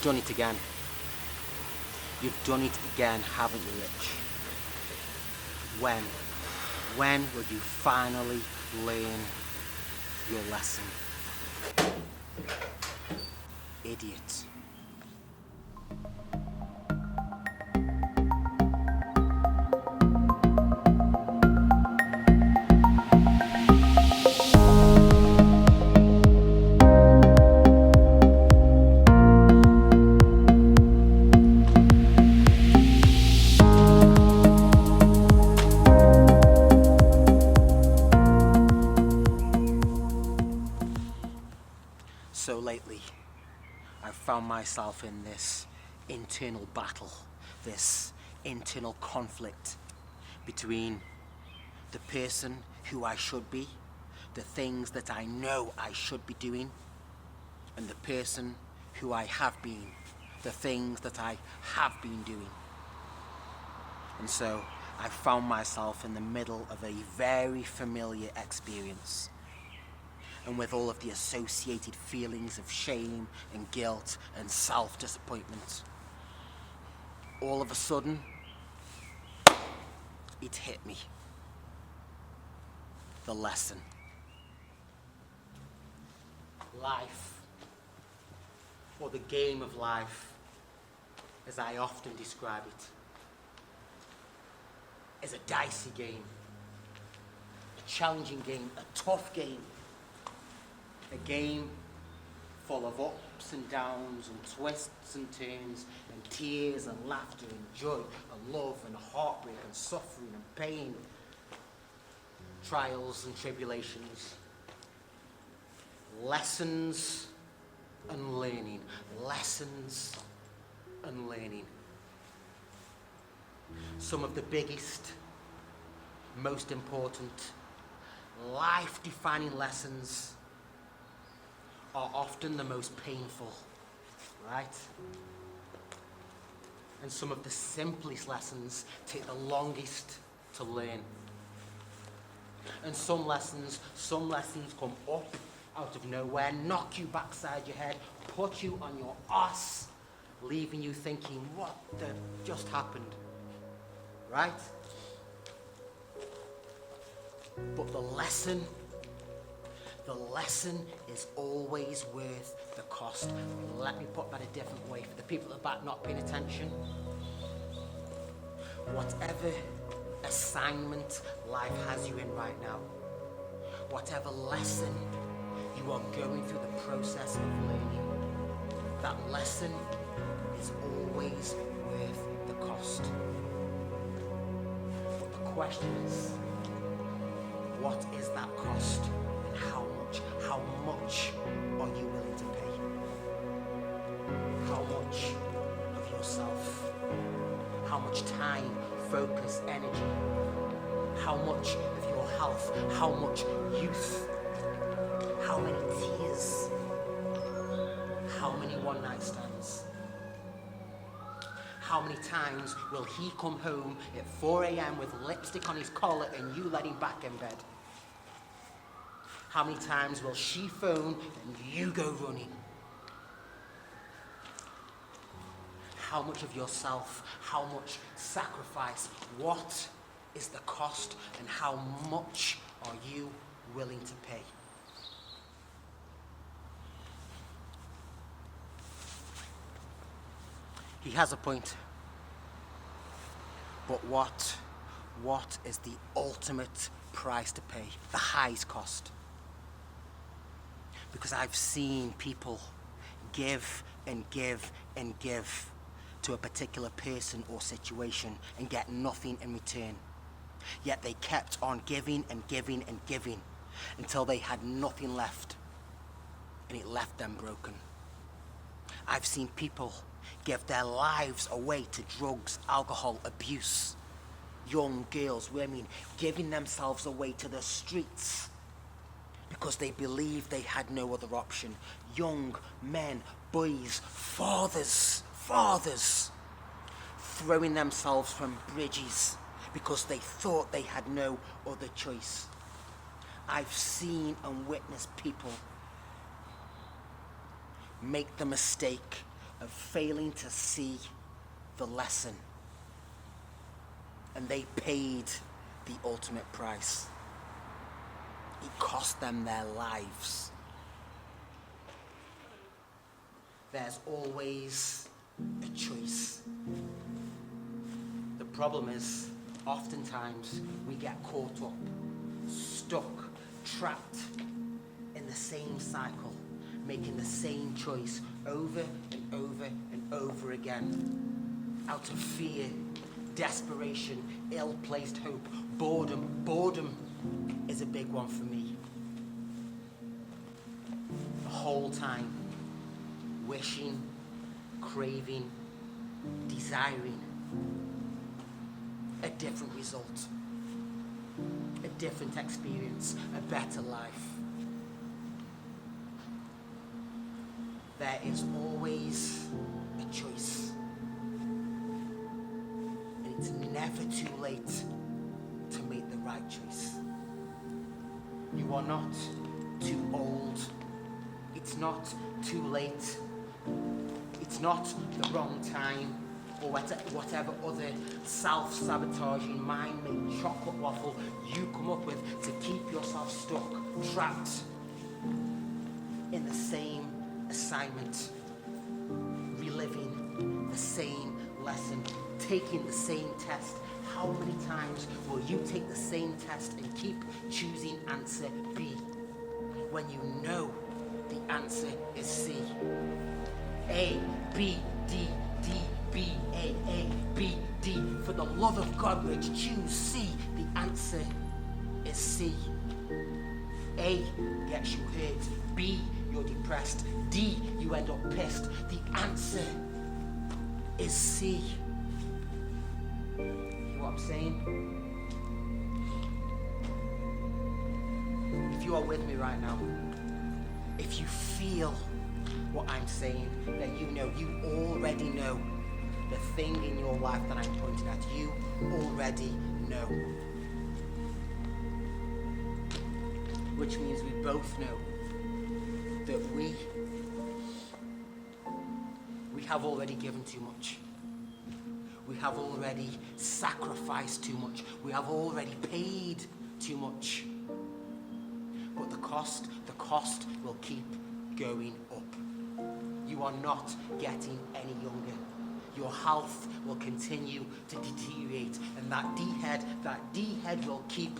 done it again. You've done it again, haven't you, Rich? When? When will you finally learn your lesson? Idiot. So lately, I've found myself in this internal battle, this internal conflict between the person who I should be, the things that I know I should be doing, and the person who I have been, the things that I have been doing. And so I found myself in the middle of a very familiar experience, and with all of the associated feelings of shame and guilt and self-disappointment. All of a sudden, it hit me. The lesson. Life, or the game of life, as I often describe it, is a dicey game, a challenging game, a tough game. A game full of ups and downs and twists and turns and tears and laughter and joy and love and heartbreak and suffering and pain, trials and tribulations, lessons and learning, lessons and learning. Some of the biggest, most important, life-defining lessons are often the most painful, right? And some of the simplest lessons take the longest to learn. And some lessons come up out of nowhere, knock you backside your head, put you on your ass, leaving you thinking, what the just happened, right? But the lesson is always worth the cost. Let me put that a different way for the people at the back not paying attention. Whatever assignment life has you in right now, whatever lesson you are going through the process of learning, that lesson is always worth the cost. But the question is, what is that cost? How much are you willing to pay? How much of yourself? How much time, focus, energy? How much of your health? How much youth? How many tears? How many one-night stands? How many times will he come home at 4 a.m. with lipstick on his collar and you let him back in bed? How many times will she phone and you go running? How much of yourself, how much sacrifice, what is the cost, and how much are you willing to pay? He has a point. But what is the ultimate price to pay? The highest cost. Because I've seen people give and give and give to a particular person or situation and get nothing in return. Yet they kept on giving and giving and giving until they had nothing left, and it left them broken. I've seen people give their lives away to drugs, alcohol, abuse. Young girls, women, giving themselves away to the streets because they believed they had no other option. Young men, boys, fathers, throwing themselves from bridges because they thought they had no other choice. I've seen and witnessed people make the mistake of failing to see the lesson. And they paid the ultimate price. It cost them their lives. There's always a choice. The problem is, oftentimes we get caught up, stuck, trapped in the same cycle, making the same choice over and over and over again, out of fear, desperation, ill-placed hope, boredom. Boredom is a big one for me. The whole time, wishing, craving, desiring a different result, a different experience, a better life. There is always a choice. And it's never too late to make the right choice. You are not too old. It's not too late. It's not the wrong time, or whatever other self-sabotaging, mind-made chocolate waffle you come up with to keep yourself stuck, trapped in the same assignment, reliving the same lesson, taking the same test. How many times will you take the same test and keep choosing answer B when you know the answer is C? A, B, D, D, B, A, B, D. For the love of God, would you choose C? The answer is C. A gets you hurt. B, you're depressed. D, you end up pissed. The answer is C. You know what I'm saying? If you are with me right now, if you feel what I'm saying, then you know, you already know the thing in your life that I'm pointing at. You already know. Which means we both know that we have already given too much. We have already sacrificed too much. We have already paid too much. But the cost will keep going up. You are not getting any younger. Your health will continue to deteriorate, and that D head will keep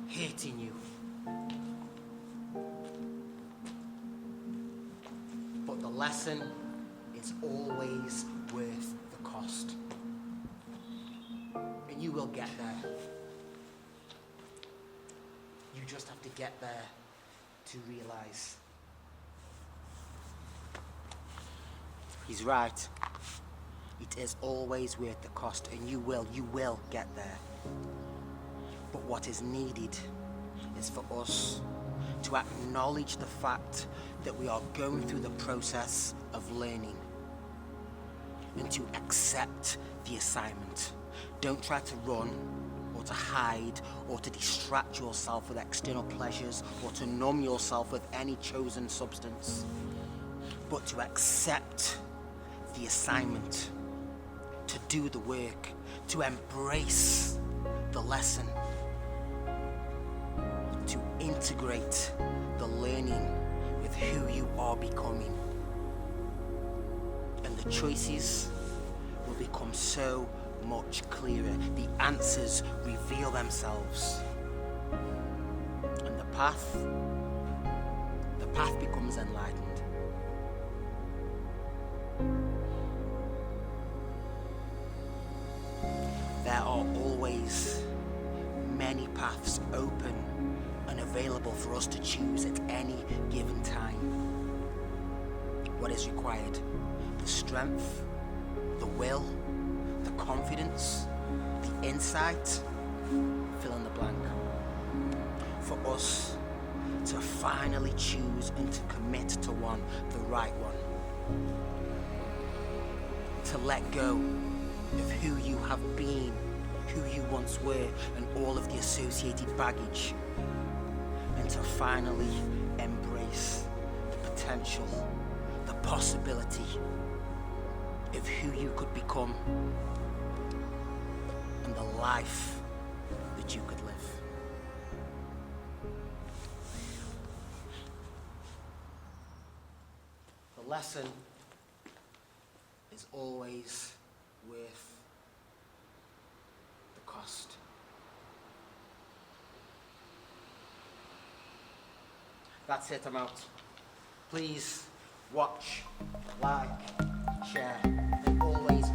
hurting you. But the lesson is always worth the cost. And you will get there. You just have to get there to realize. He's right. It is always worth the cost, and you will get there. But what is needed is for us to acknowledge the fact that we are going through the process of learning, and to accept the assignment. Don't try to run or to hide or to distract yourself with external pleasures or to numb yourself with any chosen substance, but to accept the assignment, to do the work, to embrace the lesson, to integrate the learning with who you are becoming. And the choices will become so much clearer. The answers reveal themselves. And the path becomes enlightened. There are always many paths open and available for us to choose at any given time. What is required? The strength, the will, the confidence, the insight, fill in the blank. For us to finally choose and to commit to one, the right one. To let go of who you have been, who you once were, and all of the associated baggage. And to finally embrace the potential, the possibility of who you could become and the life that you could live. The lesson is always worth the cost. That's it, I'm out. Please watch, like, share, and always